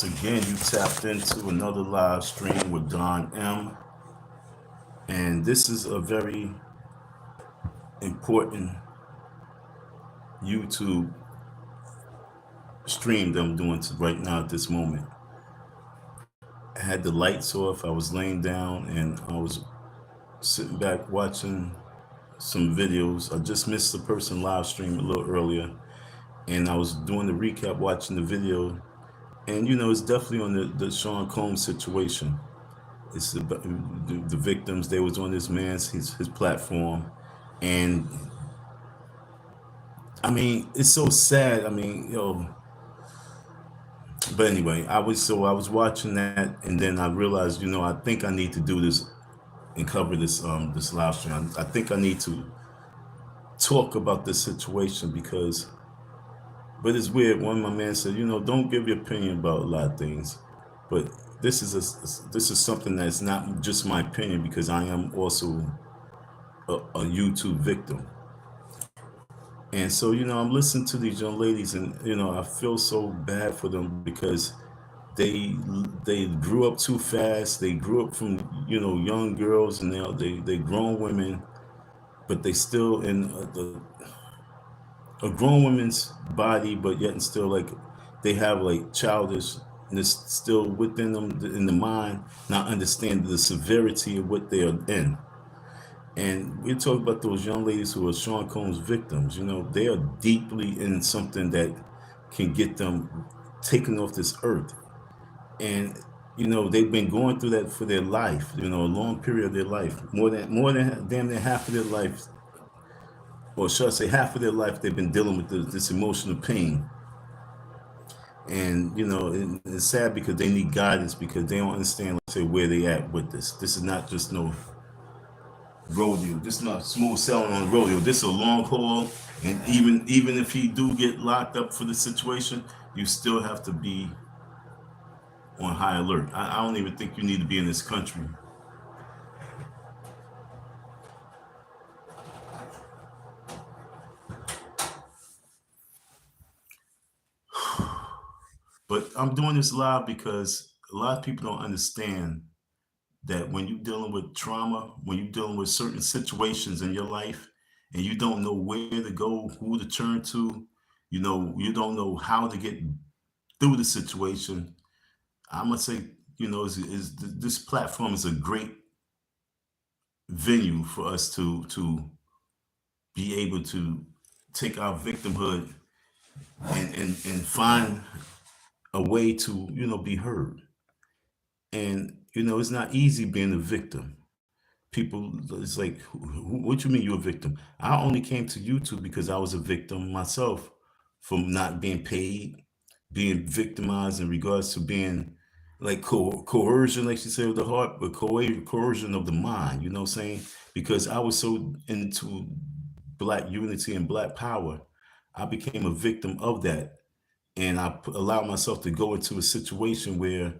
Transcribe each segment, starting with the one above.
once again, you tapped into another live stream with Don M. And this is a very important YouTube stream that I'm doing right now at this moment. I had the lights off, I was laying down, and I was sitting back watching some videos. I just missed the person live stream a little earlier, and I was doing the recap, watching the video. And it's definitely on the Sean Combs situation. It's the victims. They was on this man's his platform, and I mean it's so sad. I mean, But anyway, I was watching that, and then I realized, I think I need to do this and cover this live stream. I think I need to talk about this situation because, but it's weird. One of my man said, don't give your opinion about a lot of things, but this is something that's not just my opinion because I am also a YouTube victim. And so, I'm listening to these young ladies, and I feel so bad for them because they they grew up too fast. They grew up from young girls, and now they grown women, but they still in a grown woman's body, but yet and still like they have like childishness still within them in the mind, not understanding the severity of what they are in. And we're talking about those young ladies who are Sean Combs victims. They are deeply in something that can get them taken off this earth. And they've been going through that for their life. A long period of their life, more than damn near half of their life, or should I say half of their life, they've been dealing with this emotional pain. And it's sad because they need guidance because they don't understand, let's say, where they at with this. This is not just no rodeo. This is not smooth sailing on rodeo. This is a long haul, and even if he do get locked up for the situation, you still have to be on high alert. I don't even think you need to be in this country. But I'm doing this live because a lot of people don't understand that when you're dealing with trauma, when you're dealing with certain situations in your life, and you don't know where to go, who to turn to, you don't know how to get through the situation. I'm gonna say, this platform is a great venue for us to be able to take our victimhood and find a way to be heard. And it's not easy being a victim. People, it's like, what you mean you're a victim? I only came to YouTube because I was a victim myself from not being paid, being victimized in regards to being like coercion, like she said, with the heart, but coercion of the mind, you know what I'm saying? Because I was so into black unity and black power, I became a victim of that. And I allowed myself to go into a situation where,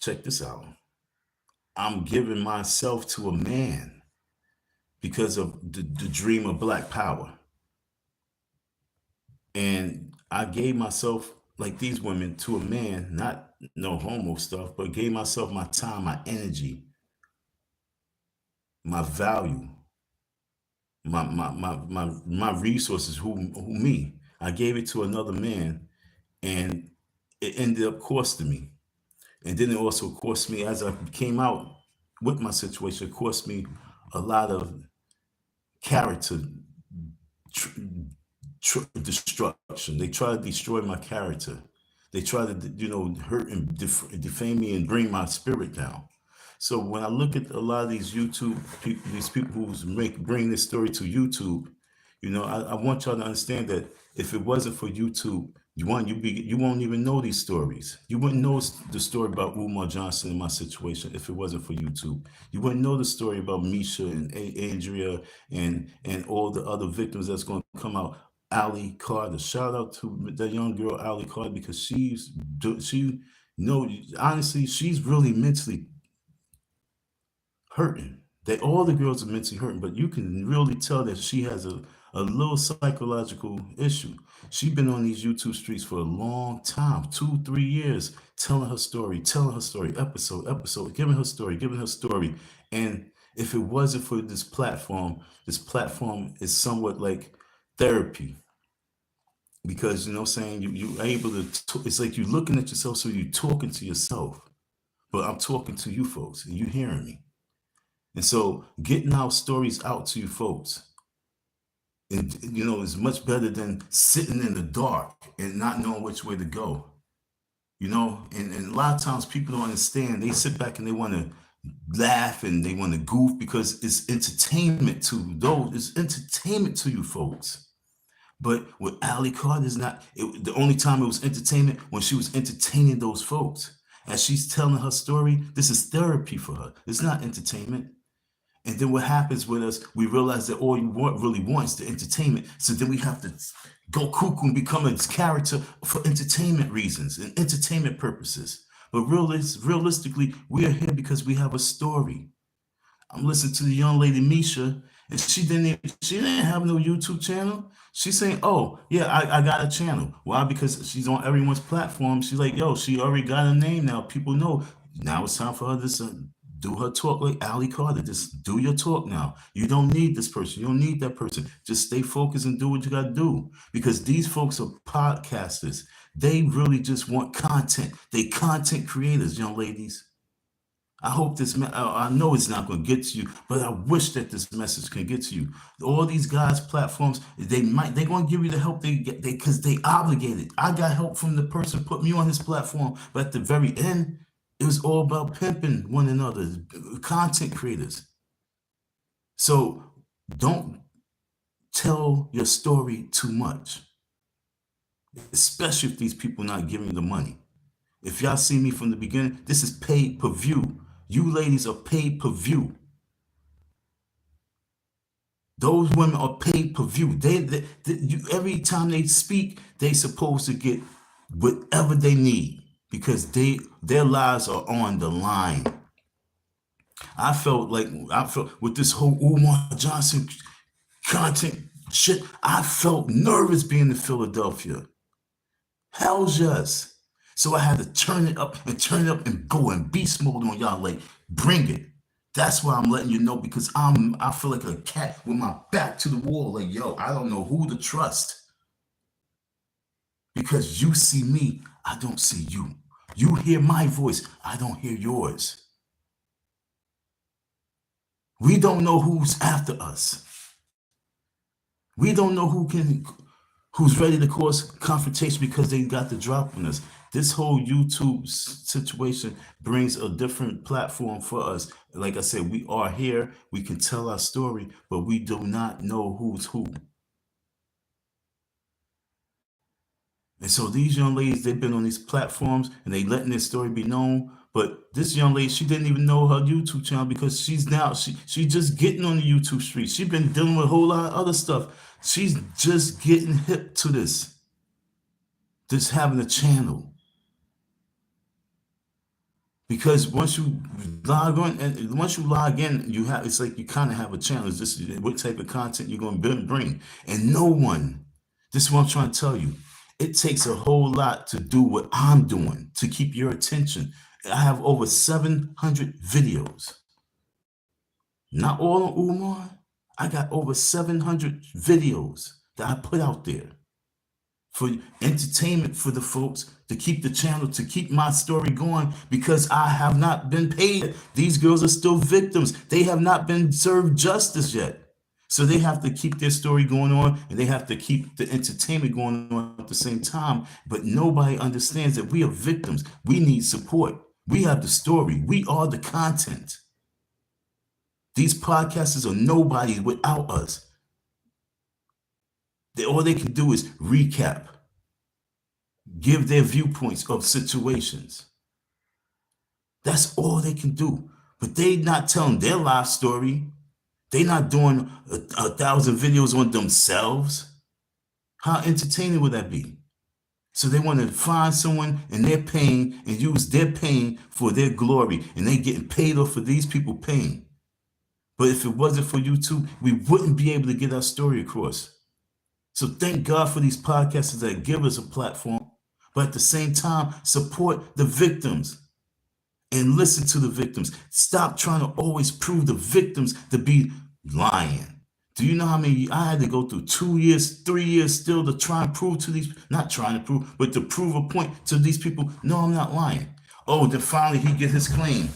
check this out, I'm giving myself to a man because of the dream of black power. And I gave myself, like these women, to a man, not no homo stuff, but gave myself my time, my energy, my value, my resources, who me. I gave it to another man, and it ended up costing me. And then it also cost me, as I came out with my situation, it cost me a lot of character tr- destruction. They try to destroy my character. They try to, hurt and defame me and bring my spirit down. So when I look at a lot of these YouTube people, these people who bring this story to YouTube, I want y'all to understand that if it wasn't for YouTube, you won't even know these stories. You wouldn't know the story about Umar Johnson in my situation if it wasn't for YouTube. You wouldn't know the story about Misha and Andrea and all the other victims that's going to come out. Ali Carter, shout out to that young girl Ali Carter because honestly, she's really mentally hurting. That all the girls are mentally hurting, but you can really tell that she has a little psychological issue. She's been on these YouTube streets for a long time, 2, 3 years, telling her story, episode, giving her story. And if it wasn't for this platform is somewhat like therapy. Because you know what I'm saying, you able to it's like you looking at yourself, so you talking to yourself. But I'm talking to you folks, and you hearing me. And so getting our stories out to you folks, and you know, is much better than sitting in the dark and not knowing which way to go. You know, and a lot of times people don't understand. They sit back and they want to laugh and they want to goof because it's entertainment to those. It's entertainment to you folks. But with Ali Carter, is not the only time it was entertainment when she was entertaining those folks. As she's telling her story, this is therapy for her. It's not entertainment. And then what happens with us, we realize that all you really want is the entertainment. So then we have to go cuckoo and become a character for entertainment reasons and entertainment purposes. But realistically, we are here because we have a story. I'm listening to the young lady Misha, and she didn't have no YouTube channel. She's saying, "Oh yeah, I got a channel." Why? Because she's on everyone's platform. She's like, "Yo, she already got a name now. People know. Now it's time for her to do her talk like Ali Carter. Just do your talk now. You don't need this person. You don't need that person. Just stay focused and do what you got to do. Because these folks are podcasters. They really just want content. They content creators, young ladies. I hope I know it's not going to get to you, but I wish that this message can get to you. All these guys' platforms, they're going to give you the help they get, because they obligated. I got help from the person who put me on his platform, but at the very end, it was all about pimping one another, content creators. So don't tell your story too much, especially if these people not giving you the money. If y'all see me from the beginning, this is paid per view. You ladies are paid per view. Those women are paid per view. Every time they speak, they supposed to get whatever they need because their lives are on the line. I felt with this whole Umar Johnson content shit, I felt nervous being in Philadelphia. Hell's yes. So I had to turn it up and go in beast mode on y'all. Like, bring it. That's why I'm letting you know, because I feel like a cat with my back to the wall. Like, yo, I don't know who to trust. Because you see me, I don't see you. You hear my voice, I don't hear yours. We don't know who's after us. We don't know who's ready to cause confrontation because they got the drop on us. This whole YouTube situation brings a different platform for us. Like I said, we are here. We can tell our story, but we do not know who's who. And so these young ladies, they've been on these platforms and they letting their story be known. But this young lady, she didn't even know her YouTube channel because she's just getting on the YouTube street. She's been dealing with a whole lot of other stuff. She's just getting hip to this having a channel. Because once you log in, it's like you kind of have a channel. It's just what type of content you're going to bring. And no one, this is what I'm trying to tell you. It takes a whole lot to do what I'm doing to keep your attention. I have over 700 videos. Not all on Umar. I got over 700 videos that I put out there for entertainment for the folks, to keep the channel, to keep my story going, because I have not been paid. These girls are still victims. They have not been served justice yet. So they have to keep their story going on, and they have to keep the entertainment going on at the same time. But nobody understands that we are victims. We need support. We have the story. We are the content. These podcasters are nobody without us. All they can do is recap, give their viewpoints of situations. That's all they can do. But they not telling their life story. They not doing 1,000 videos on themselves. How entertaining would that be? So they want to find someone in their pain and use their pain for their glory. And they getting paid off for these people pain. But if it wasn't for YouTube, we wouldn't be able to get our story across. So thank God for these podcasters that give us a platform, but at the same time, support the victims and listen to the victims. Stop trying to always prove the victims to be lying. Do you know how many I had to go through 2 years, 3 years still to try and prove to these, not trying to prove, but to prove a point to these people, no, I'm not lying. Oh, then finally he get his claim.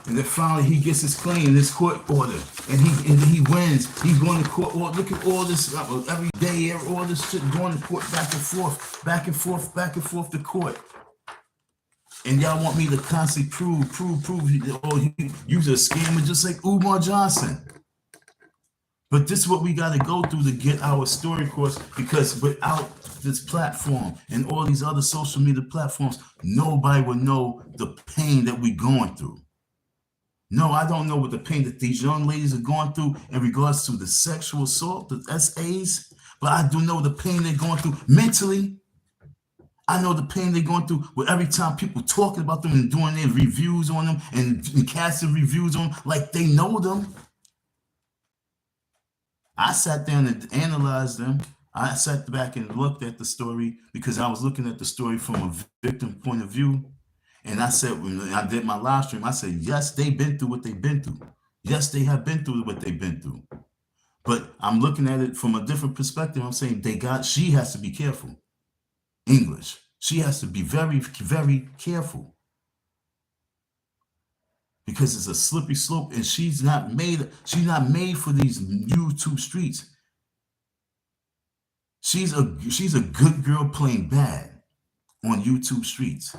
And then finally he gets his claim, his court order, and he wins. He's going to court. Oh, look at all this every day, all this shit going to court, back and forth, back and forth, back and forth to court. And y'all want me to constantly prove. Oh, you're a scammer just like Umar Johnson. But this is what we got to go through to get our story across, because without this platform and all these other social media platforms, nobody will know the pain that we're going through. No, I don't know what the pain that these young ladies are going through in regards to the sexual assault, the SAs, but I do know the pain they're going through mentally. I know the pain they're going through with every time people talking about them and doing their reviews on them and casting reviews on them like they know them. I sat down and analyzed them. I sat back and looked at the story because I was looking at the story from a victim point of view. And I said, when I did my live stream, I said, yes, they've been through what they've been through. Yes, they have been through what they've been through. But I'm looking at it from a different perspective. I'm saying she has to be careful. English. She has to be very, very careful. Because it's a slippery slope, and she's not made for these YouTube streets. She's a good girl playing bad on YouTube streets.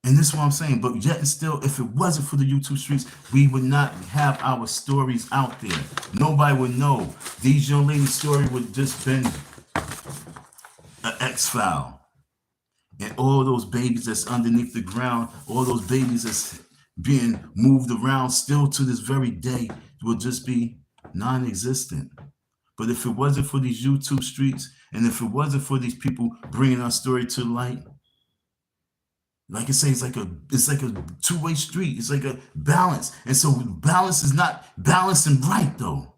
And this is what I'm saying, but yet and still, if it wasn't for the YouTube streets, we would not have our stories out there. Nobody would know. These young ladies' story would just been an X-file. And all those babies that's underneath the ground, all those babies that's being moved around still to this very day will just be non-existent. But if it wasn't for these YouTube streets, and if it wasn't for these people bringing our story to light, like I say, it's like a two-way street. It's like a balance. And so balance is not balancing right, though.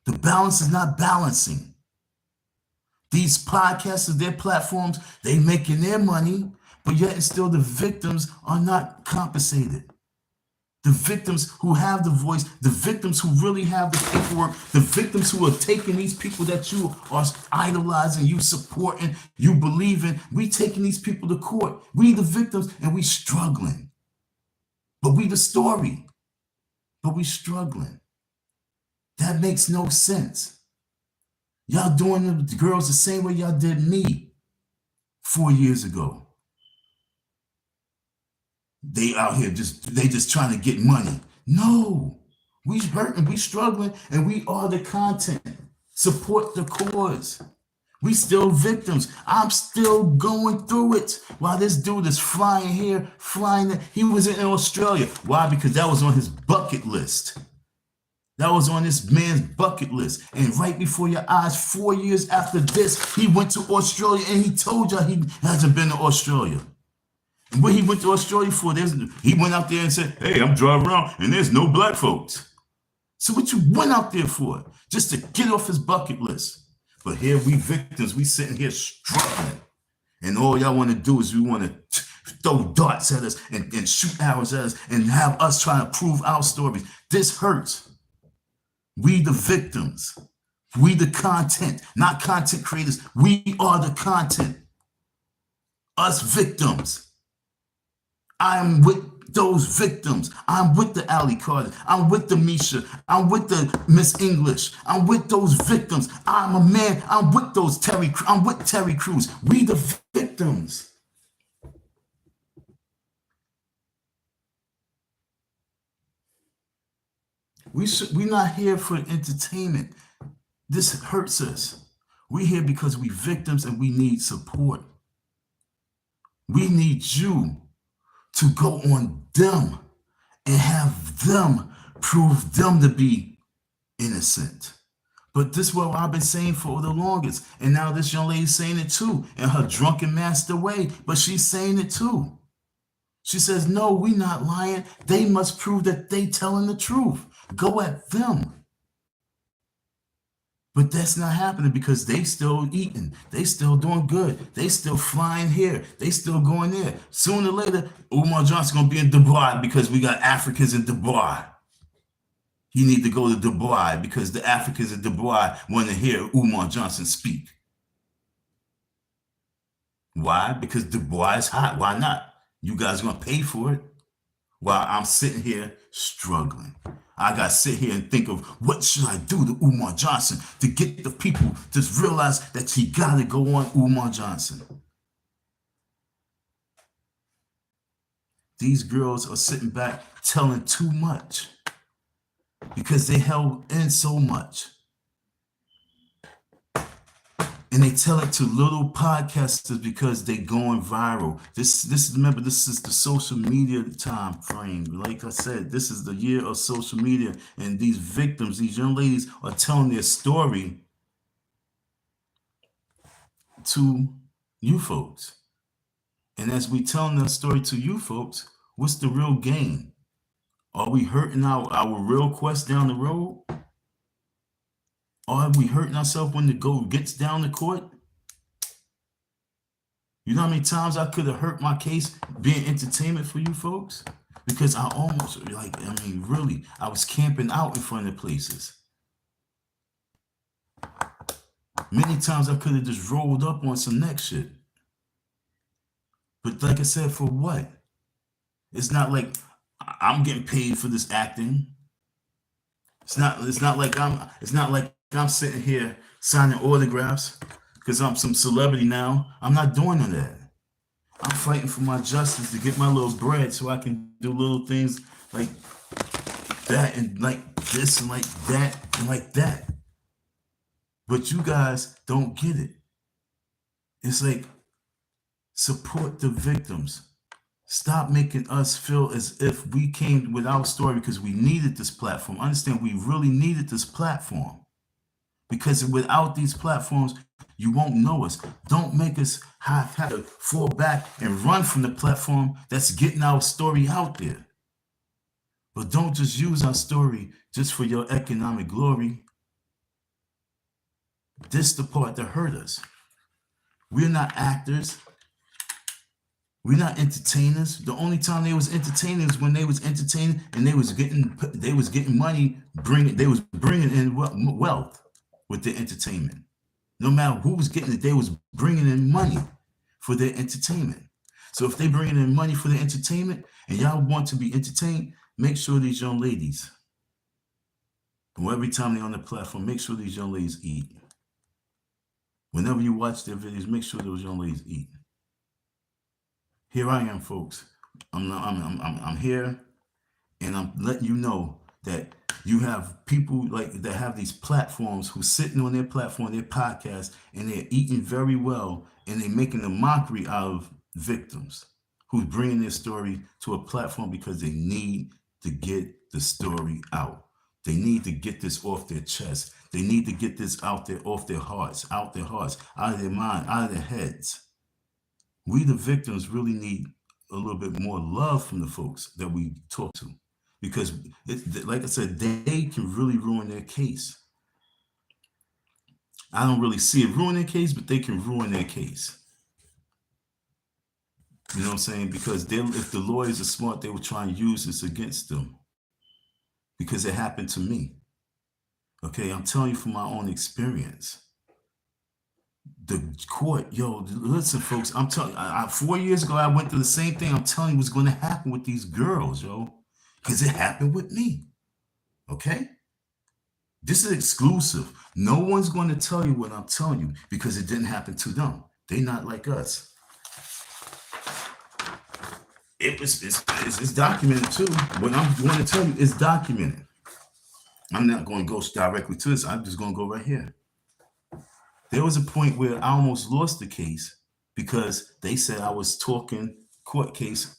The balance is not balancing. These podcasters, their platforms, they making their money, but yet and still the victims are not compensated. The victims who have the voice, the victims who really have the paperwork, the victims who are taking these people that you are idolizing, you supporting, you believe in, we taking these people to court. We the victims, and we struggling. But we the story. But we struggling. That makes no sense. Y'all doing the girls the same way y'all did me 4 years ago. They out here just trying to get money. No, we hurting, we struggling, and we are the content. Support the cause. We still victims. I'm still going through it. While this dude is flying here, flying there. He was in Australia. Why? Because that was on his bucket list. That was on this man's bucket list. And right before your eyes, 4 years after this, he went to Australia, and he told y'all he hasn't been to Australia. What he went to Australia for, he went out there and said, hey, I'm driving around and there's no black folks. So what you went out there for? Just to get off his bucket list. But here we victims, we sitting here struggling. And all y'all want to do is we want to throw darts at us and shoot arrows at us and have us trying to prove our stories. This hurts. We the victims. We the content, not content creators. We are the content. Us victims. I'm with those victims. I'm with the Allie Carter. I'm with the Misha. I'm with the Miss English. I'm with those victims. I'm a man. I'm with those Terry. I'm with Terry Crews. We the victims. We're not here for entertainment. This hurts us. We're here because we victims and we need support. We need you to go on them and have them prove them to be innocent. But this is what I've been saying for the longest. And now this young lady's saying it too in her drunken master way. But she's saying it too. She says, no, we not lying. They must prove that they telling the truth. Go at them. But that's not happening because they still eating. They still doing good. They still flying here. They still going there. Sooner or later, Umar Johnson gonna be in Dubai because we got Africans in Dubai. You need to go to Dubai because the Africans in Dubai want to hear Umar Johnson speak. Why? Because Dubai is hot. Why not? You guys are gonna pay for it while I'm sitting here struggling. I gotta sit here and think of what should I do to Umar Johnson to get the people to realize that he gotta go on Umar Johnson. These girls are sitting back telling too much because they held in so much. And they tell it to little podcasters because they going viral. This remember, this is the social media time frame. Like I said, this is the year of social media, and these victims, these young ladies, are telling their story to you folks. And as we telling that story to you folks, what's the real gain? Are we hurting our real quest down the road? Or are we hurting ourselves when the go gets down the court? You know how many times I could have hurt my case being entertainment for you folks? Because I almost, really, I was camping out in front of places. Many times I could have just rolled up on some next shit. But like I said, for what? It's not like I'm getting paid for this acting. It's not like I'm sitting here signing autographs because I'm some celebrity now. I'm not doing none of that. I'm fighting for my justice to get my little bread so I can do little things like that and like this and like that and like that. But you guys don't get it. It's like, support the victims. Stop making us feel as if we came with our story because we needed this platform. Understand, we really needed this platform. Because without these platforms, you won't know us. Don't make us have to fall back and run from the platform that's getting our story out there. But don't just use our story just for your economic glory. This is the part that hurt us. We're not actors. We're not entertainers. The only time they was entertaining is when they was entertaining and they was getting money. They was bringing in wealth with their entertainment. No matter who was getting it, they was bringing in money for their entertainment. So if they bringing in money for their entertainment and y'all want to be entertained, make sure these young ladies, every time they're on the platform, make sure these young ladies eat. Whenever you watch their videos, make sure those young ladies eat. Here I am, folks. I'm here, and I'm letting you know that you have people like that have these platforms who's sitting on their platform, their podcast, and they're eating very well, and they're making a mockery out of victims who's bringing their story to a platform because they need to get the story out. They need to get this off their chest. They need to get this out there, off their hearts, out of their mind, out of their heads. We, the victims, really need a little bit more love from the folks that we talk to. Because, like I said, they can really ruin their case. I don't really see it ruin their case, but they can ruin their case. You know what I'm saying? Because if the lawyers are smart, they will try and use this against them. Because it happened to me. Okay, I'm telling you from my own experience. The court, listen, folks, I'm telling you, 4 years ago, I went through the same thing. I'm telling you what's going to happen with these girls, because it happened with me. Okay? This is exclusive. No one's going to tell you what I'm telling you because it didn't happen to them. They're not like us. It's documented too. What I'm going to tell you is documented. I'm not going to go directly to this. I'm just going to go right here. There was a point where I almost lost the case because they said I was talking court issues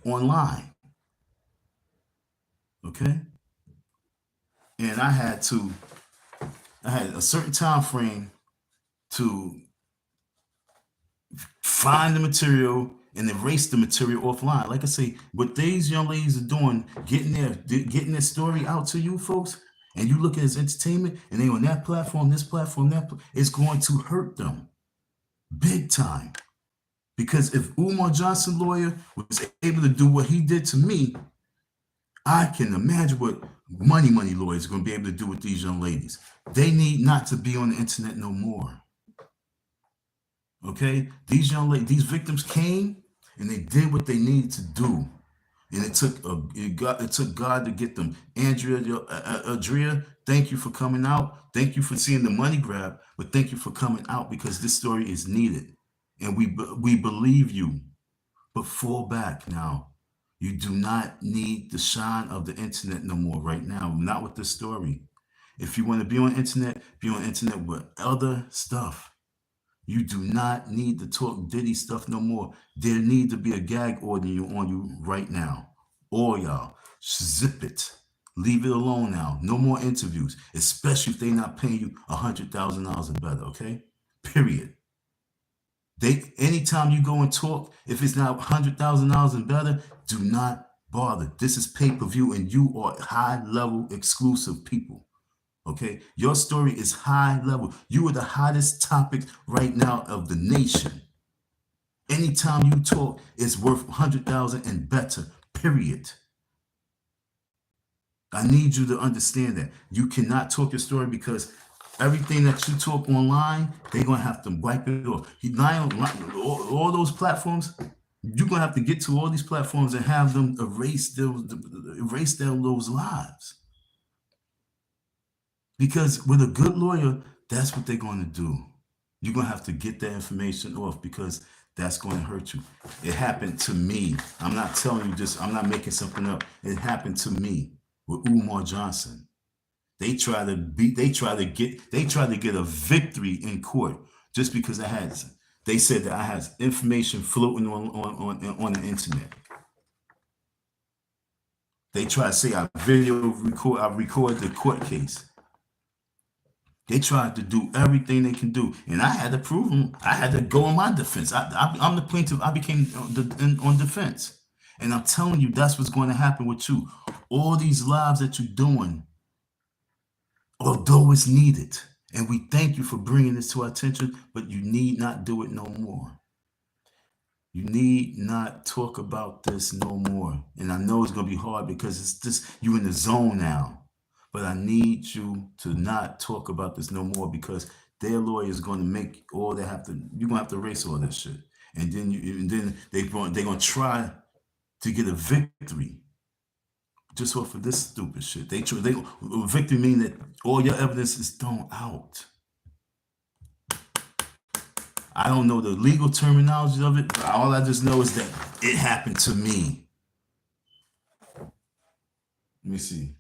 online. Okay? And I had a certain time frame to find the material and erase the material offline. Like I say, what these young ladies are doing, getting their story out to you folks, and you look at it as entertainment, and they on that platform, this platform, it's going to hurt them big time. Because if Umar Johnson lawyer was able to do what he did to me, I can imagine what money lawyers are going to be able to do with these young ladies. They need not to be on the internet no more. Okay, these young ladies, these victims came and they did what they needed to do, and it took God to get them. Adria, thank you for coming out. Thank you for seeing the money grab, but thank you for coming out because this story is needed, and we believe you. But fall back now. You do not need the shine of the internet no more right now. Not with this story. If you want to be on internet with other stuff. You do not need to talk Diddy stuff no more. There need to be a gag order on you right now. All y'all, zip it. Leave it alone now. No more interviews, especially if they're not paying you $100,000 and better, okay? Period. Anytime you go and talk, if it's not $100,000 and better, do not bother. This is pay-per-view and you are high-level exclusive people. Okay, your story is high level. You are the hottest topic right now of the nation. Anytime you talk, it's worth 100,000 and better. Period. I need you to understand that you cannot talk your story because everything that you talk online, they're gonna have to wipe it off. All those platforms, you're gonna have to get to all these platforms and have them erase those lives. Because with a good lawyer, that's what they're going to do. You're going to have to get that information off because that's going to hurt you. It happened to me. I'm not telling you this. I'm not making something up. It happened to me with Umar Johnson. They tried to get a victory in court just because they said that I had information floating on the internet. They tried to say I recorded the court case. They tried to do everything they can do, and I had to prove them. I had to go on my defense. I'm the plaintiff. I became on defense, and I'm telling you, that's what's going to happen with you. All these lives that you're doing, although it's needed, and we thank you for bringing this to our attention, but you need not do it no more. You need not talk about this no more. And I know it's going to be hard because it's just you in the zone now. But I need you to not talk about this no more because their lawyer is going to make all they have to. You're going to have to erase all this shit, and then they're going to try to get a victory just off of this stupid shit. Victory mean that all your evidence is thrown out. I don't know the legal terminology of it, but all I just know is that it happened to me. Let me see.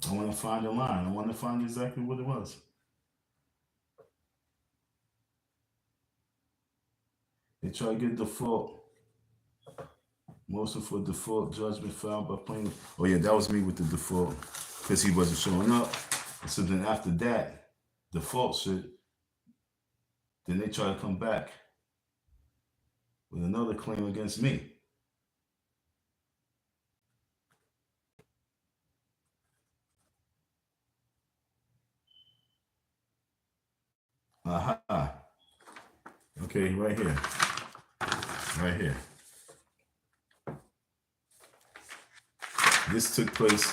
I want to find a line. I want to find exactly what it was. They try to get default. Motion for default judgment filed by plaintiff. Oh yeah, that was me with the default because he wasn't showing up. So then after that, default shit, then they try to come back with another claim against me. Aha. Okay, right here. Right here. This took place.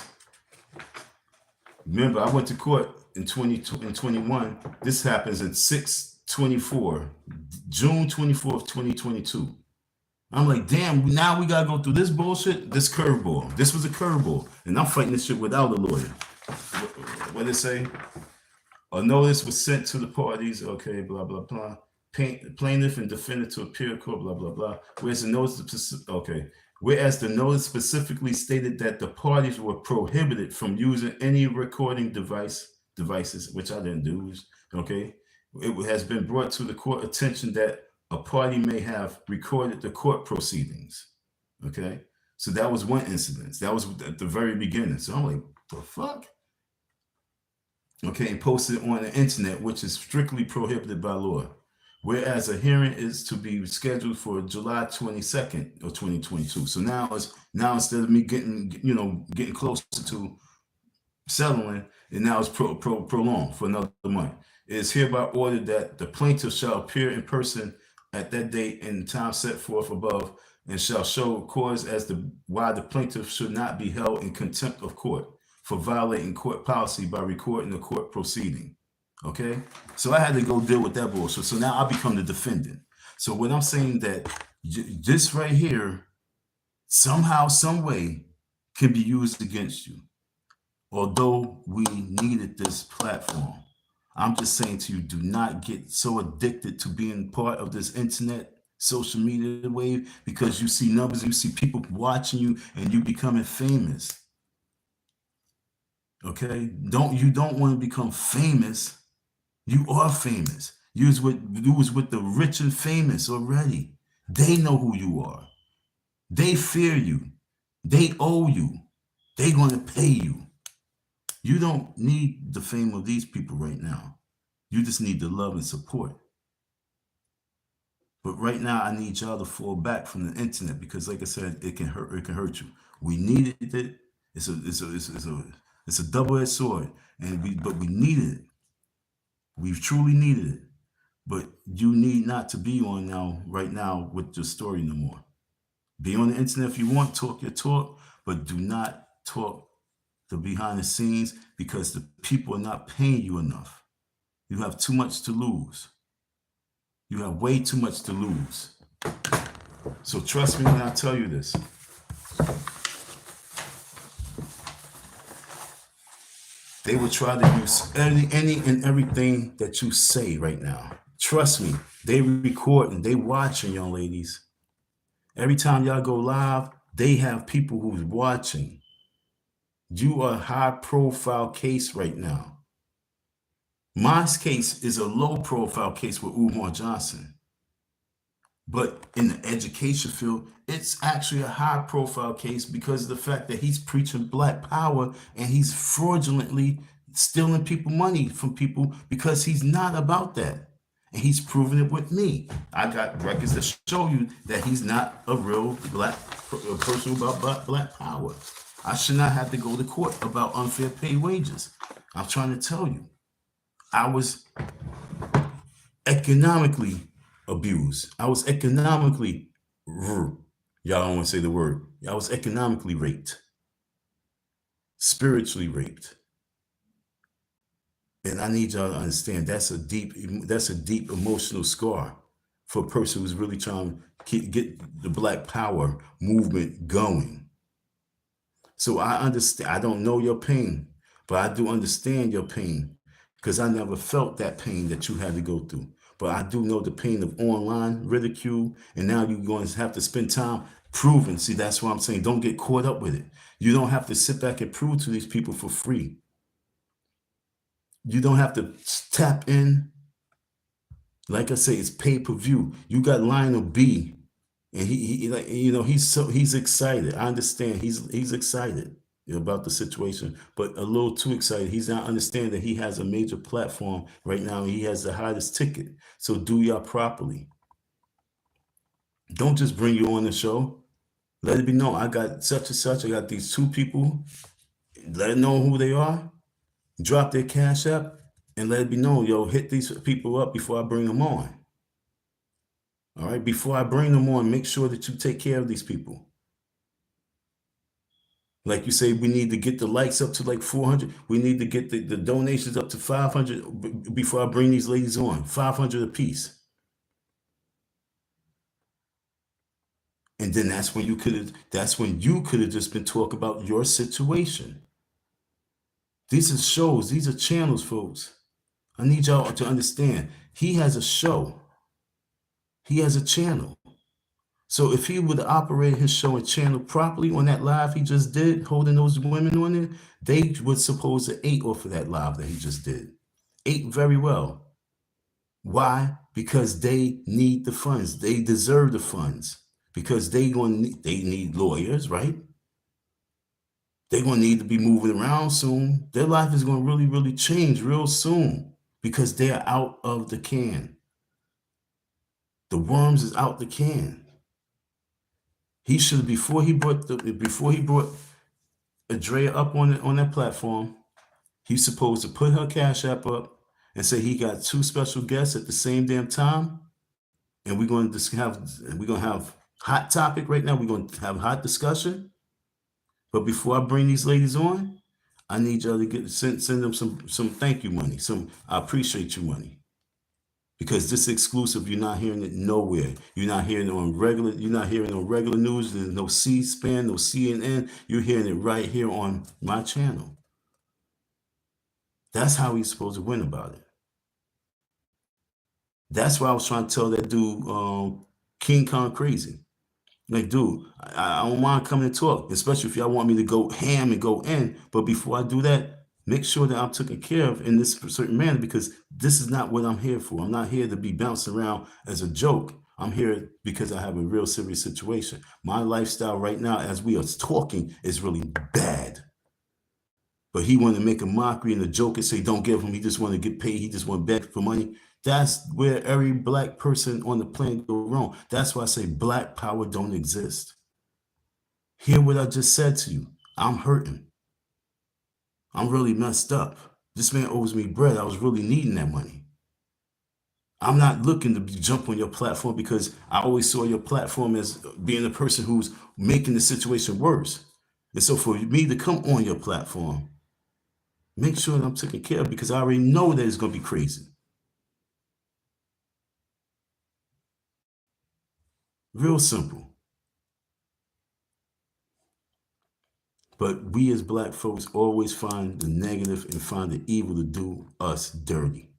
Remember, I went to court in 2021. This happens in 6/24, June 24th, 2022. I'm like, damn, now we gotta go through this bullshit, this curveball. This was a curveball. And I'm fighting this shit without a lawyer. What did it say? A notice was sent to the parties, okay, blah, blah, blah. Plaintiff and defendant to appear in court, blah, blah, blah. Where's the notice? Okay. Whereas the notice specifically stated that the parties were prohibited from using any recording devices, which I didn't do. Okay, it has been brought to the court attention that a party may have recorded the court proceedings. Okay, so that was one incident. That was at the very beginning. So I'm like, the fuck? Okay, and posted it on the internet, which is strictly prohibited by law. Whereas a hearing is to be scheduled for July 22nd of 2022. So now instead of me getting closer to settling, and now it's prolonged for another month. It is hereby ordered that the plaintiff shall appear in person at that date and time set forth above, and shall show cause as to why the plaintiff should not be held in contempt of court for violating court policy by recording the court proceeding. Okay, so I had to go deal with that bullshit. So now I become the defendant. So when I'm saying that this right here, somehow, some way, can be used against you, although we needed this platform, I'm just saying to you, do not get so addicted to being part of this internet social media wave, because you see numbers, you see people watching you, and you becoming famous. Okay, you don't want to become famous. You are famous. You was with the rich and famous already. They know who you are. They fear you. They owe you. They're going to pay you. You don't need the fame of these people right now. You just need the love and support. But right now, I need y'all to fall back from the internet, because, like I said, it can hurt. It can hurt you. We needed it. It's a double-edged sword, but we needed it. We've truly needed it. But you need not to be on right now with your story no more. Be on the internet if you want, talk your talk, but do not talk the behind the scenes, because the people are not paying you enough. You have too much to lose. You have way too much to lose. So trust me when I tell you this. They will try to use any and everything that you say right now. Trust me, they recording, they watching, young ladies. Every time y'all go live, they have people who's watching. You are a high profile case right now. My case is a low profile case with Umar Johnson. But in the education field, it's actually a high profile case because of the fact that he's preaching black power and he's fraudulently stealing people money from people, because he's not about that. And he's proven it with me. I got records that show you that he's not a real person about black power. I should not have to go to court about unfair paid wages. I'm trying to tell you, I was economically abused. I was economically, y'all don't want to say the word. I was economically raped, spiritually raped. And I need y'all to understand that's a deep emotional scar for a person who's really trying to get the black power movement going. So I understand. I don't know your pain, but I do understand your pain, because I never felt that pain that you had to go through. But I do know the pain of online ridicule, and now you're going to have to spend time proving. See, that's why I'm saying don't get caught up with it. You don't have to sit back and prove to these people for free. You don't have to tap in. Like I say, it's pay-per-view. You got Lionel B, and he's excited. I understand he's excited about the situation, but a little too excited. He's not understanding that he has a major platform right now. And he has the highest ticket. So do y'all properly. Don't just bring you on the show. Let it be known. I got such and such. I got these two people. Let it know who they are. Drop their cash app and let it be known. Yo, hit these people up before I bring them on. All right. Before I bring them on, make sure that you take care of these people. Like you say, we need to get the likes up to like 400. We need to get the donations up to 500 before I bring these ladies on. 500 a piece. And then that's when you could have just been talking about your situation. These are shows. These are channels, folks. I need y'all to understand. He has a show. He has a channel. So if he would operate his show and channel properly on that live he just did, holding those women on there, they would supposed to ate off of that live that he just did. Ate very well. Why? Because they need the funds. They deserve the funds. Because they need lawyers, right? They're gonna need to be moving around soon. Their life is gonna really, really change real soon because they're out of the can. The worms is out the can. He should before he brought Andrea up on that platform, he's supposed to put her Cash App up and say he got two special guests at the same damn time. And we're gonna have hot topic right now. We're gonna have hot discussion. But before I bring these ladies on, I need y'all to send them some thank you money, some I appreciate you money. Because this exclusive, you're not hearing it nowhere. You're not hearing it on regular news. There's no C-SPAN, no CNN. You're hearing it right here on my channel. That's how he's supposed to win about it. That's why I was trying to tell that dude, King Kong Crazy. Like, dude, I don't mind coming to talk, especially if y'all want me to go ham and go in. But before I do that, make sure that I'm taken care of in this certain manner, because this is not what I'm here for. I'm not here to be bouncing around as a joke. I'm here because I have a real serious situation. My lifestyle right now, as we are talking, is really bad. But he wanted to make a mockery and a joke and say, don't give him. He just want to get paid. He just want to beg for money. That's where every black person on the planet go wrong. That's why I say black power don't exist. Hear what I just said to you. I'm hurting. I'm really messed up. This man owes me bread. I was really needing that money. I'm not looking to jump on your platform because I always saw your platform as being the person who's making the situation worse. And so for me to come on your platform, make sure that I'm taken care of, because I already know that it's going to be crazy. Real simple. But we as black folks always find the negative and find the evil to do us dirty,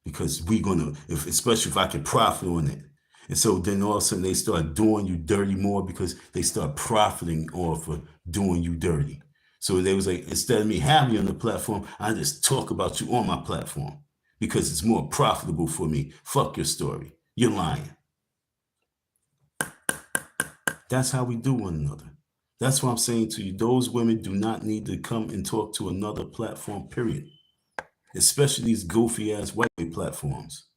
because we're gonna, especially if I can profit on it. And so then all of a sudden they start doing you dirty more because they start profiting off of doing you dirty. So they was like, instead of me having you on the platform, I just talk about you on my platform because it's more profitable for me. Fuck your story. You're lying. That's how we do one another. That's what I'm saying to you. Those women do not need to come and talk to another platform, period. Especially these goofy ass white platforms.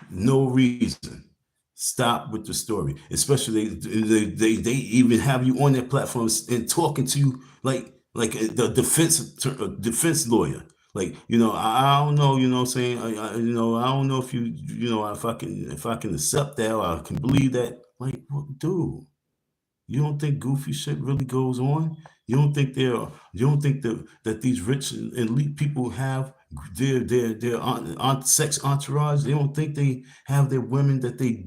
No reason. Stop with the story. Especially they even have you on their platforms and talking to you like the defense lawyer. Like, I don't know, what I'm saying, I don't know if if I can accept that or I can believe that. Like, dude, you don't think goofy shit really goes on? You don't think that these rich and elite people have their sex entourage? They don't think they have their women that they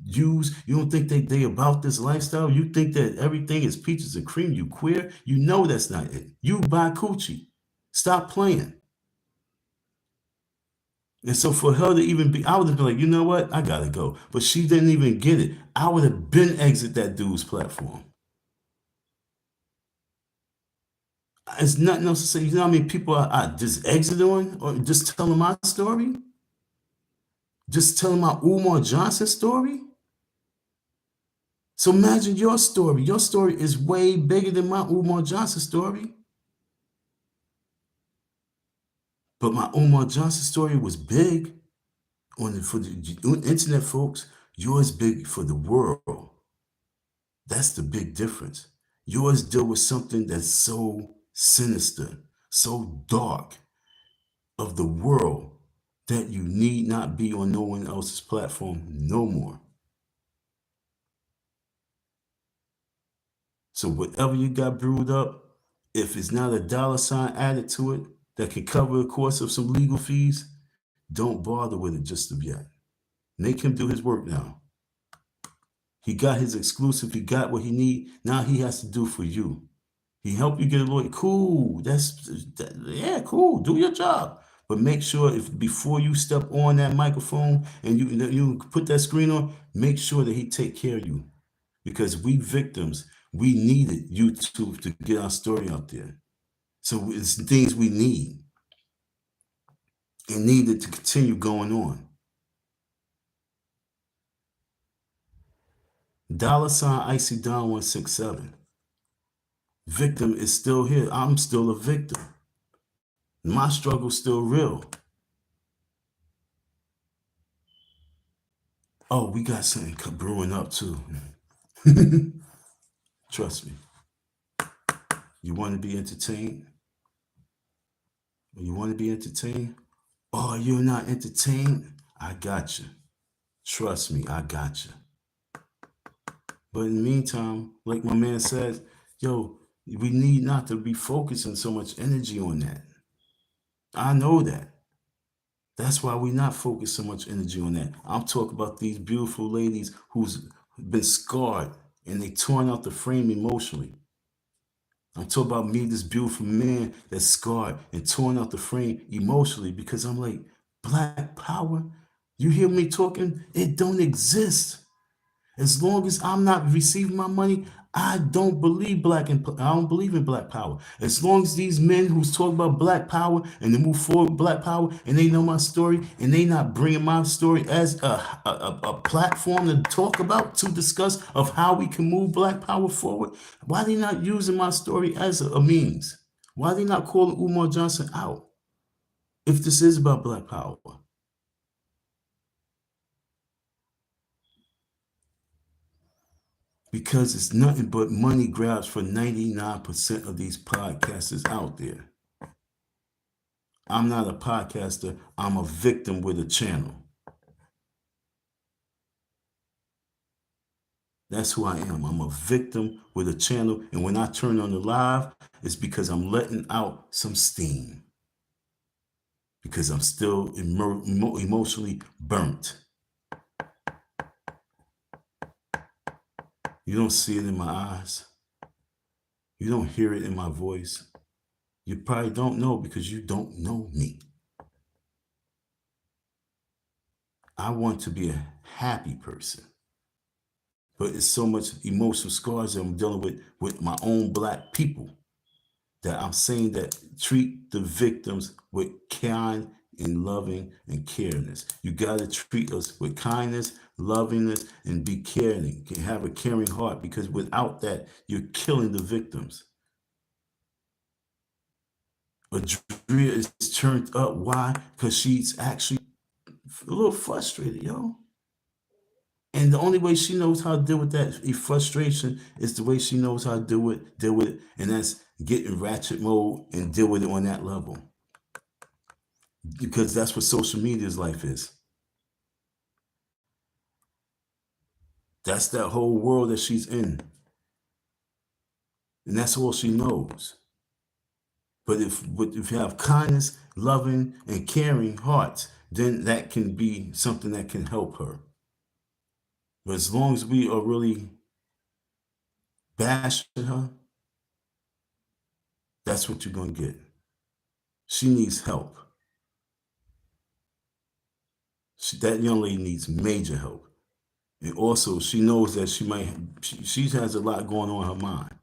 use? You don't think they about this lifestyle? You think that everything is peaches and cream? You queer? You know that's not it. You buy coochie. Stop playing. And so for her to even be, I would have been like, you know what? I gotta go. But she didn't even get it. I would have been exit that dude's platform. It's nothing else to say. You know how many people I just exit on or just telling my story? Just telling my Umar Johnson story? So imagine your story. Your story is way bigger than my Umar Johnson story. But my Umar Johnson story was big for the internet folks. Yours big for the world. That's the big difference. Yours deal with something that's so sinister, so dark of the world that you need not be on no one else's platform no more. So whatever you got brewed up, if it's not a dollar sign added to it that can cover the cost of some legal fees, don't bother with it just yet. Make him do his work now. He got his exclusive. He got what he need. Now he has to do for you. He helped you get a lawyer. Cool. Yeah, cool. Do your job. But make sure if before you step on that microphone and you put that screen on, make sure that he take care of you. Because we victims, we needed YouTube to get our story out there. So it's things we need and needed to continue going on. $ Icy Don 167. Victim is still here. I'm still a victim. My struggle's still real. Oh, we got something brewing up too. Trust me. You want to be entertained? You want to be entertained? Oh, you're not entertained? I got you. Trust me, I got you. But in the meantime, like my man says, yo, we need not to be focusing so much energy on that. I know that. That's why we're not focused so much energy on that. I'm talking about these beautiful ladies who's been scarred and they torn out the frame emotionally. I'm talking about me, this beautiful man that's scarred and torn out the frame emotionally because I'm like, black power? You hear me talking? It don't exist. As long as I'm not receiving my money, I don't believe I don't believe in black power. As long as these men who's talking about black power and they move forward with black power and they know my story and they not bringing my story as a platform to talk about, to discuss of how we can move black power forward, why they not using my story as a means? Why they not calling Umar Johnson out if this is about black power? Because it's nothing but money grabs for 99% of these podcasters out there. I'm not a podcaster. I'm a victim with a channel. That's who I am. I'm a victim with a channel. And when I turn on the live, it's because I'm letting out some steam. Because I'm still emotionally burnt. You don't see it in my eyes. You don't hear it in my voice. You probably don't know because you don't know me. I want to be a happy person. But it's so much emotional scars that I'm dealing with my own black people that I'm saying that treat the victims with kind and loving and caringness. You got to treat us with kindness, lovingness, and be caring. Have a caring heart because without that, you're killing the victims. Adria is turned up. Why? Because she's actually a little frustrated, yo. And the only way she knows how to deal with that frustration is the way she knows how to deal with it, and that's get in ratchet mode and deal with it on that level. Because that's what social media's life is. That's that whole world that she's in. And that's all she knows. But if you have kindness, loving, and caring hearts, then that can be something that can help her. But as long as we are really bashing her, that's what you're going to get. She needs help. That young lady needs major help. And also, she knows that she has a lot going on in her mind.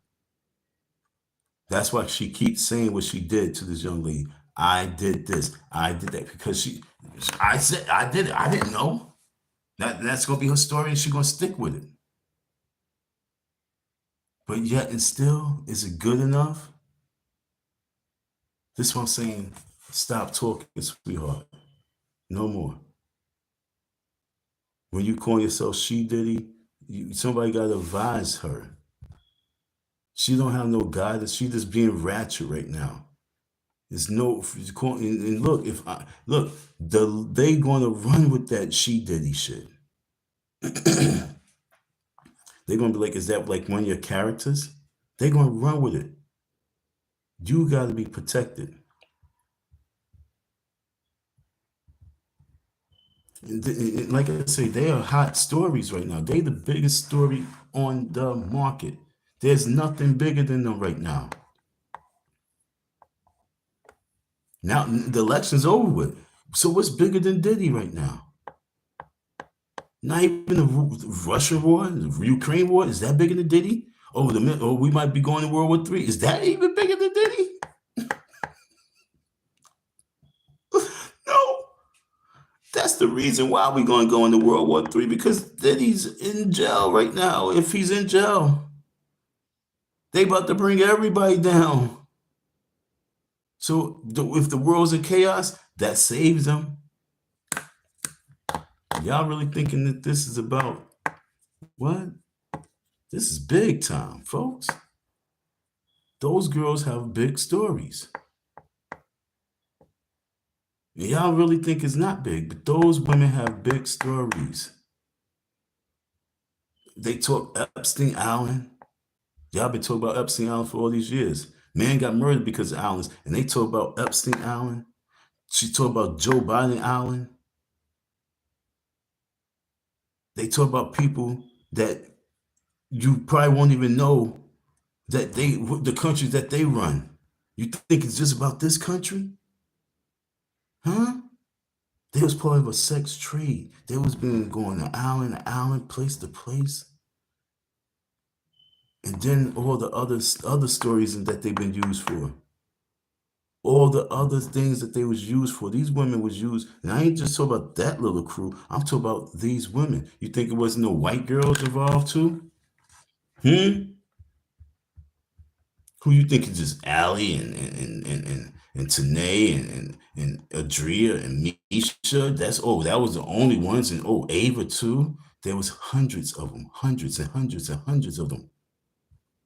That's why she keeps saying what she did to this young lady. I did this. I did that. Because I said, I did it. I didn't know. That's going to be her story and she's going to stick with it. But yet and still, is it good enough? This is what I'm saying. Stop talking, sweetheart. No more. When you call yourself She Diddy, somebody got to advise her. She don't have no guidance. She just being ratchet right now. There's no, and look, they gonna run with that She Diddy shit. They're gonna be like, is that like one of your characters? They're gonna run with it. You gotta be protected. And like I say, they are hot stories right now. They the biggest story on the market. There's nothing bigger than them right now. Now the election's over with. So what's bigger than Diddy right now? Not even the Russia war, the Ukraine war. Is that bigger than Diddy? Oh, we might be going to World War III. Is that even bigger than Diddy? No. That's the reason why we're going to go into World War III, because Diddy's in jail right now. If he's in jail, they about to bring everybody down. So if the world's in chaos, that saves them. Y'all really thinking that this is about what? This is big time, folks. Those girls have big stories. Y'all really think it's not big, but those women have big stories. They talk Epstein Island. Y'all been talking about Epstein Island for all these years. Man got murdered because of islands, and they talk about Epstein Island. She talk about Joe Biden Island. They talk about people that you probably won't even know that the countries that they run. You think it's just about this country? Huh? They was part of a sex trade. They was been going to island, place to place. And then all the other stories that they've been used for. All the other things that they was used for. These women was used, and I ain't just talking about that little crew. I'm talking about these women. You think it wasn't no white girls involved too? Hmm? Who you think is just Allie and Tanae and Adria and Misha? That was the only ones, and Ava too. There was hundreds of them, hundreds and hundreds and hundreds of them.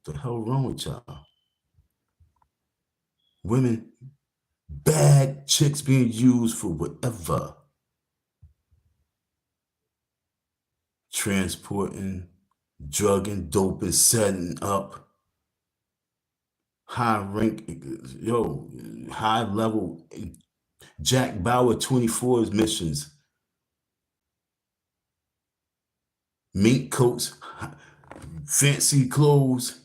The hell wrong with y'all? Women, bad chicks being used for whatever. Transporting, drugging, doping, setting up high rank, high level Jack Bauer 24's missions, mink coats, fancy clothes,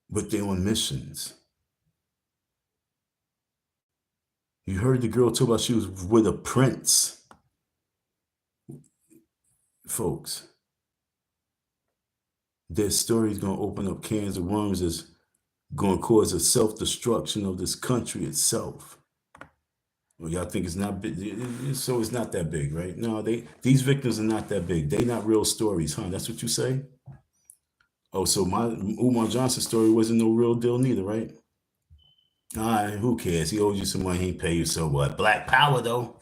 but they're on missions. You heard the girl talk about she was with a prince. Folks, their story's going to open up cans of worms that's going to cause a self-destruction of this country itself. Well, y'all think it's not big, so it's not that big, right? No, these victims are not that big. They not real stories, huh? That's what you say? Oh, so my Umar Johnson story wasn't no real deal neither, right? All right, who cares? He owes you some money, he ain't pay you, so what? Black power, though.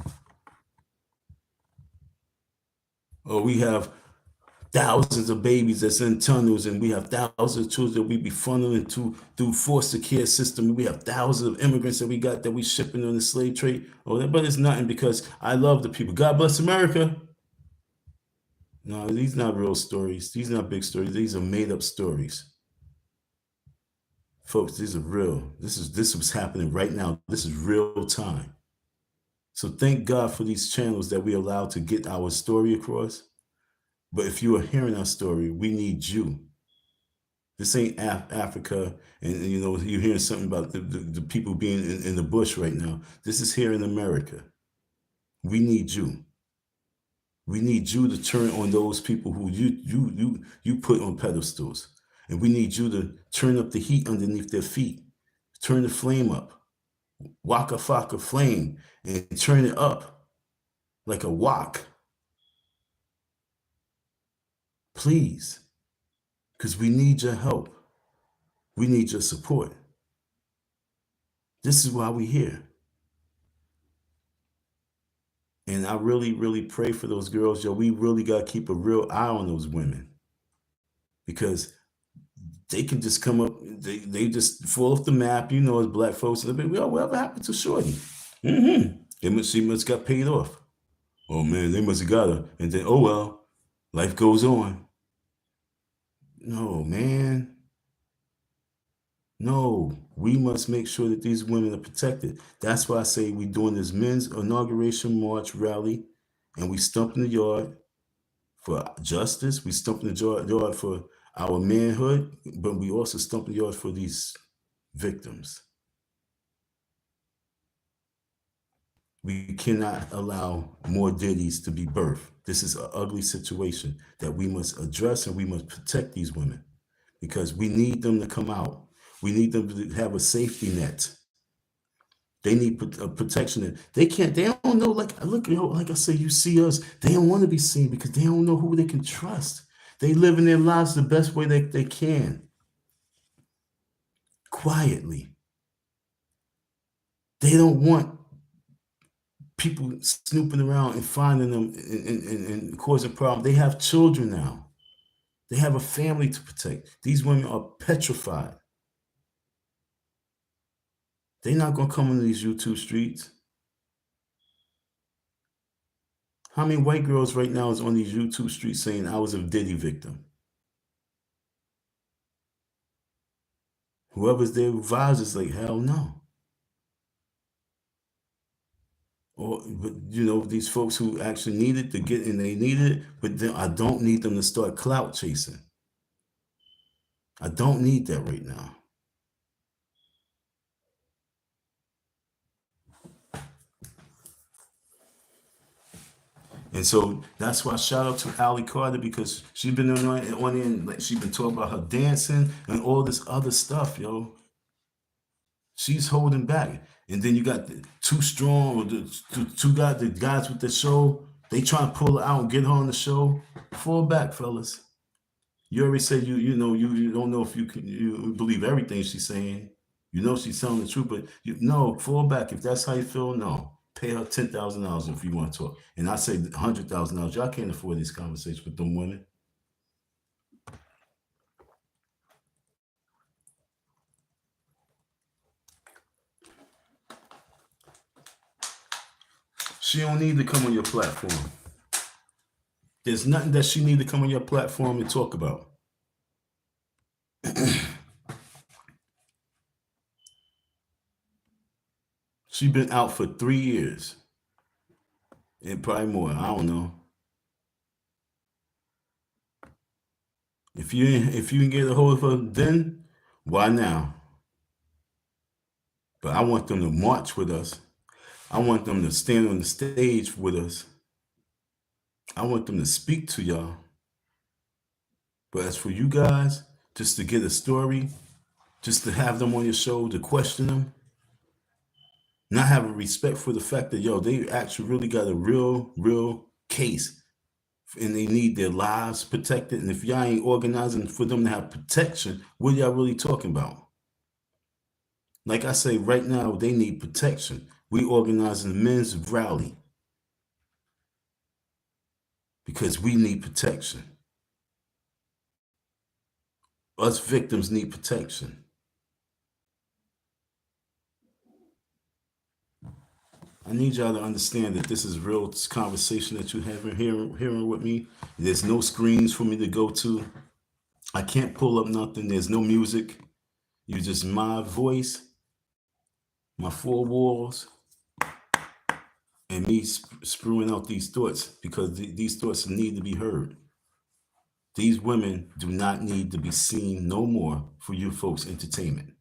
Oh, we have thousands of babies that's in tunnels, and we have thousands of children that we be funneling through foster care system. We have thousands of immigrants that we got that we shipping on the slave trade. Oh, but it's nothing, because I love the people. God bless America. No, these not real stories. These not big stories. These are made up stories. Folks, these are real. This is what's happening right now. This is real time. So thank God for these channels that we allow to get our story across. But if you are hearing our story, we need you. This ain't Africa, and you're hearing something about the people being in the bush right now. This is here in America. We need you. We need you to turn on those people who you put on pedestals. And we need you to turn up the heat underneath their feet. Turn the flame up. Waka Faka flame, and turn it up like a wok. Please. Because we need your help. We need your support. This is why we're here. And I really, really pray for those girls. Yo, we really got to keep a real eye on those women, because they can just come up, they just fall off the map, as black folks. Whatever happened to Shorty? She must got paid off. Oh man, they must have got her. And then, oh well, life goes on. No, man. No, we must make sure that these women are protected. That's why I say we're doing this men's inauguration march rally, and we stump in the yard for justice. We stump in the yard for our manhood, but we also stump in the yard for these victims. We cannot allow more Diddy's to be birthed. This is an ugly situation that we must address, and we must protect these women because we need them to come out. We need them to have a safety net. They need protection. They can't. They don't know. Like look, like I say, you see us. They don't want to be seen because they don't know who they can trust. They live in their lives the best way they can, quietly. They don't want people snooping around and finding them and causing problems. They have children now. They have a family to protect. These women are petrified. They're not going to come into these YouTube streets. How many white girls right now is on these YouTube streets saying I was a Diddy victim? Whoever's their advisor is like, hell no. Or, but you know, these folks who actually needed to get, and they needed it, but then I don't need them to start clout chasing. I don't need that right now. And so that's why shout out to Allie Carter, because she's been on in, like she's been talking about her dancing and all this other stuff, yo. She's holding back. And then you got the Too Strong, or the guys with the show. They try to pull her out and get her on the show. Fall back, fellas. You already said you don't know if you believe everything she's saying. You know she's telling the truth, but no, fall back. If that's how you feel, no. Pay her $10,000 if you want to talk. And I say $100,000. Y'all can't afford these conversations with them women. She don't need to come on your platform. There's nothing that she need to come on your platform and talk about. She's been out for 3 years. And probably more. I don't know. If you can get a hold of her then, why now? But I want them to march with us. I want them to stand on the stage with us. I want them to speak to y'all. But as for you guys, just to get a story, just to have them on your show, to question them, not have a respect for the fact that, yo, they actually really got a real case and they need their lives protected. And if y'all ain't organizing for them to have protection, what y'all really talking about? Like I say, right now, they need protection. We organizing a men's rally because we need protection. Us victims need protection. I need y'all to understand that this is real conversation that you have hearing with me. There's no screens for me to go to. I can't pull up nothing. There's no music. You just my voice, my four walls, and me spewing out these thoughts because these thoughts need to be heard. These women do not need to be seen no more for you folks' entertainment.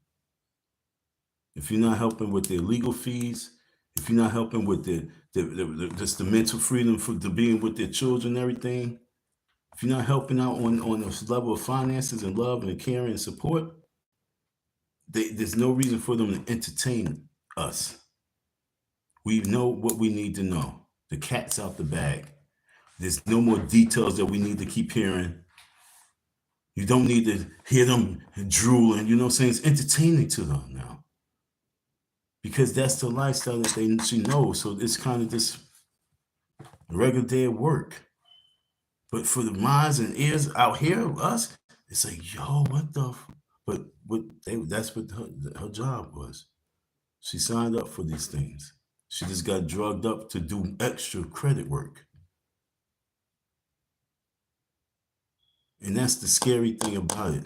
If you're not helping with their legal fees, if you're not helping with just the mental freedom for the being with their children and everything, if you're not helping out on this level of finances and love and caring and support, there's no reason for them to entertain us. We know what we need to know. The cat's out the bag. There's no more details that we need to keep hearing. You don't need to hear them drooling. You know what I'm saying? It's entertaining to them now. Because that's the lifestyle that she knows. So it's kind of just a regular day of work. But for the minds and ears out here of us, it's like, yo, what the? But that's what her job was. She signed up for these things. She just got drugged up to do extra credit work. And that's the scary thing about it.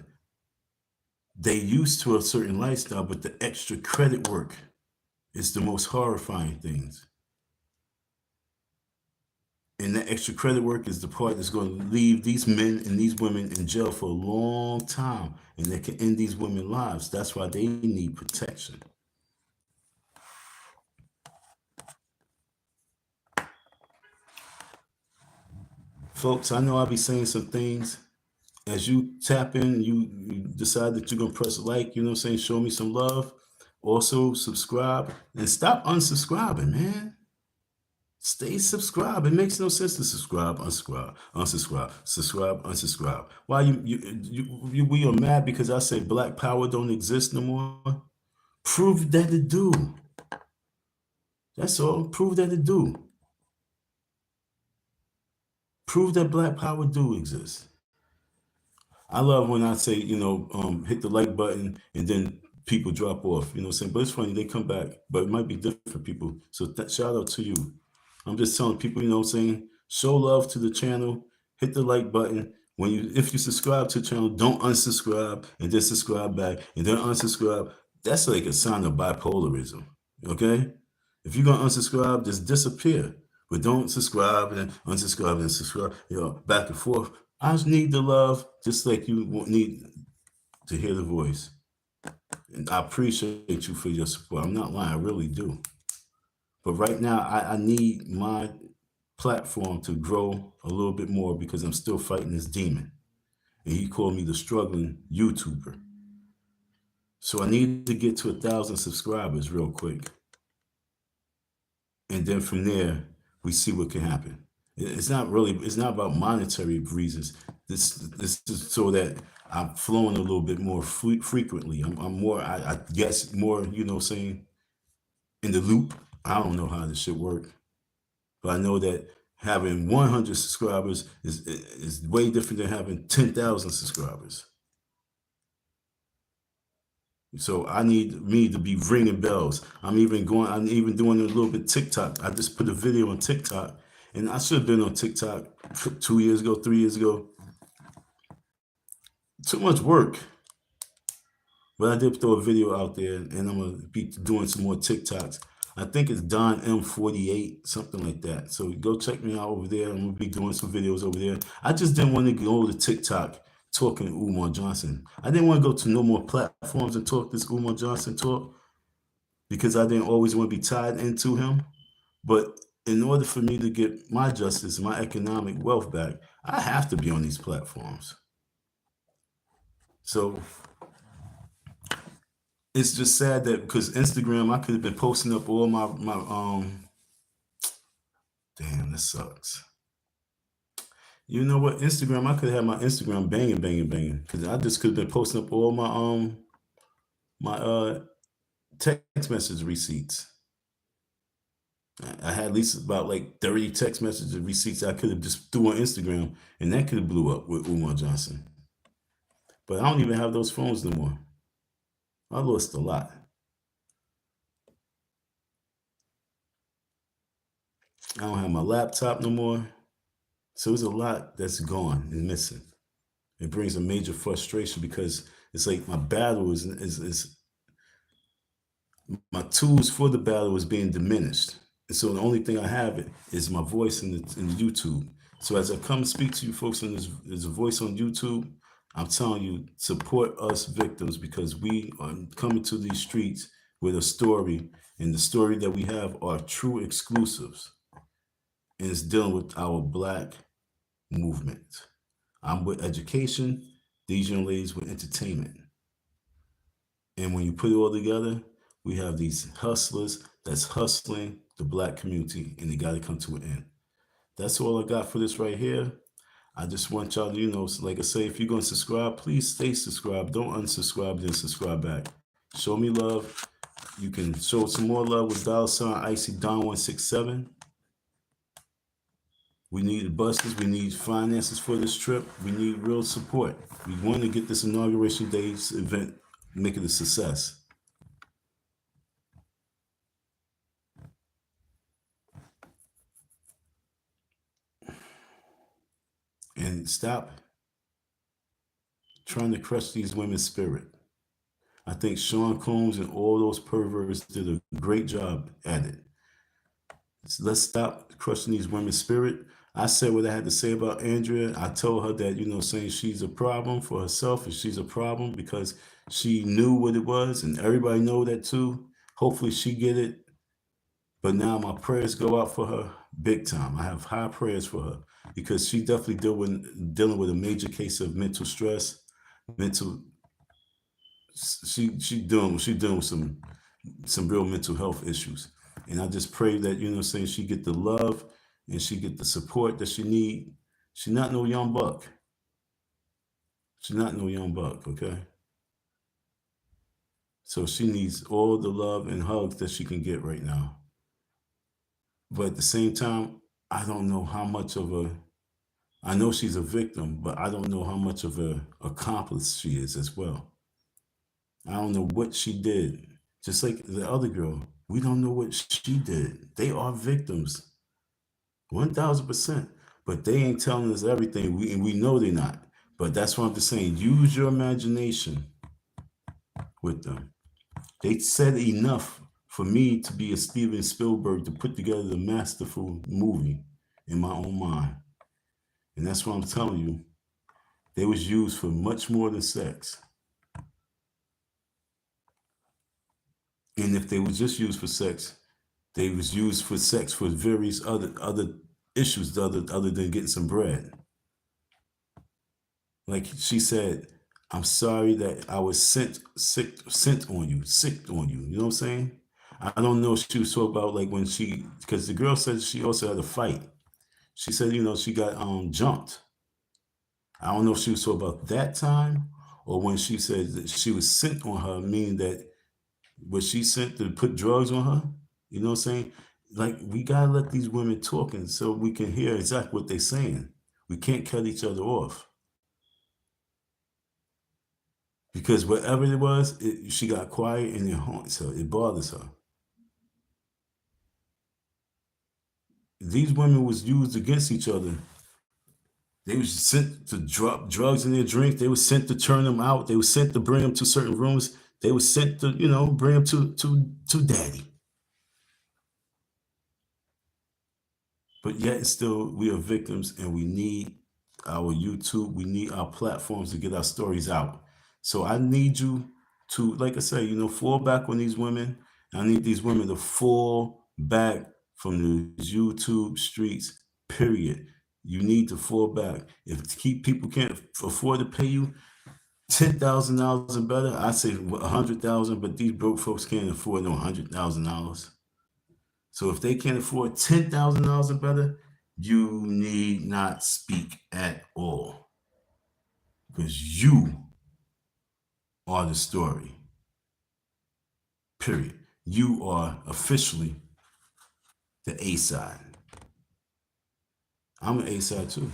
They used to a certain lifestyle, but the extra credit work is the most horrifying things. And that extra credit work is the part that's going to leave these men and these women in jail for a long time. And that can end these women's lives. That's why they need protection. folks, I know I'll be saying some things. As you tap in, you decide that you're going to press like, you know what I'm saying? Show me some love. Also, subscribe and stop unsubscribing, man. Stay subscribed. It makes no sense to subscribe, unsubscribe, unsubscribe, subscribe, unsubscribe. Why we are mad because I say Black Power don't exist no more? Prove that it do. That's all. Prove that it do. Prove that Black Power do exist. I love when I say, hit the like button and then people drop off, you know what I'm saying? But it's funny, they come back, but it might be different people. So shout out to you. I'm just telling people, you know what I'm saying? Show love to the channel, hit the like button. If you subscribe to the channel, don't unsubscribe and then subscribe back and then unsubscribe. That's like a sign of bipolarism, okay? If you're gonna unsubscribe, just disappear. But don't subscribe and unsubscribe and subscribe, back and forth. I just need the love, just like you need to hear the voice. And I appreciate you for your support. I'm not lying, I really do. But right now, I need my platform to grow a little bit more because I'm still fighting this demon. And he called me the struggling YouTuber. So I need to get to 1,000 subscribers real quick. And then from there, we see what can happen. It's not about monetary reasons. This is so that I'm flowing a little bit more frequently. I'm more, I guess, more, you know, saying in the loop. I don't know how this shit work, but I know that having 100 subscribers is way different than having 10,000 subscribers. So I need me to be ringing bells. I'm even doing a little bit TikTok. I just put a video on TikTok, and I should have been on TikTok 2 years ago, 3 years ago. Too much work. But I did throw a video out there, and I'm going to be doing some more TikToks. I think it's Don M48, something like that. So go check me out over there. I'm going to be doing some videos over there. I just didn't want to go to TikTok talking to Umar Johnson. I didn't want to go to no more platforms and talk this Umar Johnson talk because I didn't always want to be tied into him. But in order for me to get my justice, my economic wealth back, I have to be on these platforms. So it's just sad that because Instagram, I could have been posting up all my damn, this sucks. You know what? Instagram, I could have had my Instagram banging. Because I just could have been posting up all my text message receipts. I had at least about like 30 text message receipts I could have just threw on Instagram, and that could have blew up with Umar Johnson. But I don't even have those phones no more. I lost a lot. I don't have my laptop no more. So there's a lot that's gone and missing. It brings a major frustration because it's like my battle is my tools for the battle is being diminished. And so the only thing I have is my voice in YouTube. So as I come and speak to you folks on there's a voice on YouTube, I'm telling you, support us victims because we are coming to these streets with a story, and the story that we have are true exclusives. And it's dealing with our Black movement. I'm with education, these young ladies with entertainment. And when you put it all together, we have these hustlers that's hustling the Black community, and they got to come to an end. That's all I got for this right here. I just want y'all to, like I say, if you're going to subscribe, please stay subscribed. Don't unsubscribe, then subscribe back. Show me love. You can show some more love with $ Icy Don 167. We need buses. We need finances for this trip. We need real support. We want to get this Inauguration Day's event, make it a success. And stop trying to crush these women's spirit. I think Sean Combs and all those perverts did a great job at it. So let's stop crushing these women's spirit. I said what I had to say about Andrea. I told her that, saying she's a problem for herself, and she's a problem because she knew what it was, and everybody know that too. Hopefully she get it. But now my prayers go out for her big time. I have high prayers for her. because she definitely dealing with a major case of mental stress, mental. She dealing with some real mental health issues, and I just pray that saying she get the love and she get the support that she need. She not no young buck. She's not no young buck. Okay, so she needs all the love and hugs that she can get right now. But at the same time, I don't know how much of a. I know she's a victim, but I don't know how much of a accomplice she is as well. I don't know what she did. Just like the other girl, we don't know what she did. They are victims, 1000%. But they ain't telling us everything. And we know they're not. But that's what I'm just saying. Use your imagination with them. They said enough for me to be a Steven Spielberg to put together the masterful movie in my own mind. And that's what I'm telling you. They was used for much more than sex. And if they was just used for sex, they was used for sex for various other issues other than getting some bread. Like she said, I'm sorry that I was sent on you, sick on you. You know what I'm saying? I don't know if she was talking about like when because the girl said she also had a fight. She said, she got jumped. I don't know if she was talking about that time or when she said that she was sent on her, meaning that was she sent to put drugs on her? You know what I'm saying? Like we gotta let these women talking so we can hear exactly what they're saying. We can't cut each other off. Because whatever it was, she got quiet and it haunts her. It bothers her. These women was used against each other. They was sent to drop drugs in their drink. They were sent to turn them out. They were sent to bring them to certain rooms. They were sent to, bring them to daddy. But yet and still, we are victims and we need our YouTube, we need our platforms to get our stories out. So I need you to, like I say, fall back on these women. I need these women to fall back from the YouTube streets, period. You need to fall back. If people can't afford to pay you $10,000 and better, I say 100,000, but these broke folks can't afford no $100,000. So if they can't afford $10,000 or better, you need not speak at all because you are the story. Period. You are officially the A side. I'm an A side too.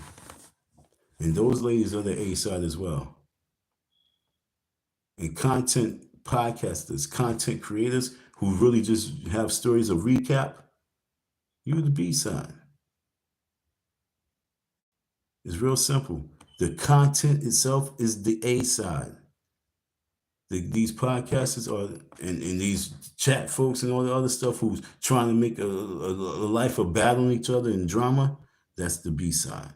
And those ladies are the A side as well. And content podcasters, content creators who really just have stories of recap, you're the B side. It's real simple. The content itself is the A side. These podcasters are and these chat folks and all the other stuff who's trying to make a life of battling each other and drama, that's the B side.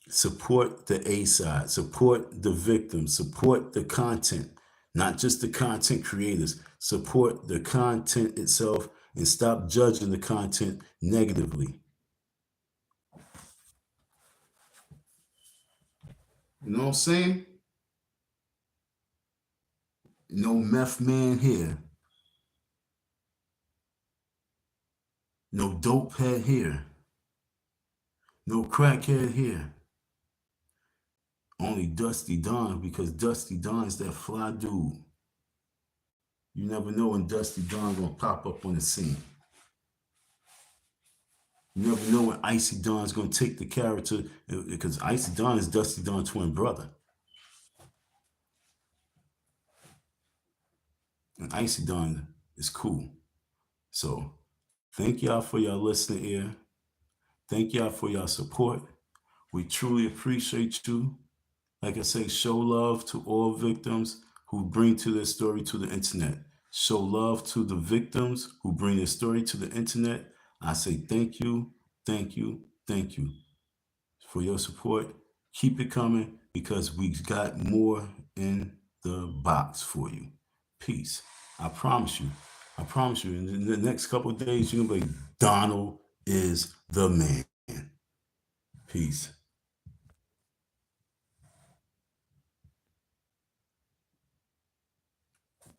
Support the A side, support the victims, support the content, not just the content creators. Support the content itself and stop judging the content negatively. You know what I'm saying? No meth man here. No dope head here. No crackhead here. Only Dusty Don, because Dusty Don is that fly dude. You never know when Dusty Don gonna pop up on the scene. You never know when Icy Don's gonna take the character, because Icy Don is Dusty Don's twin brother. And Icy Don is cool. So thank y'all for y'all listening here. Thank y'all for y'all support. We truly appreciate you. Like I say, show love to all victims who bring to their story to the internet. Show love to the victims who bring their story to the internet. I say thank you, thank you, thank you for your support. Keep it coming because we got more in the box for you. Peace. I promise you. I promise you. In the next couple of days, you're going to be like, Donald is the man. Peace.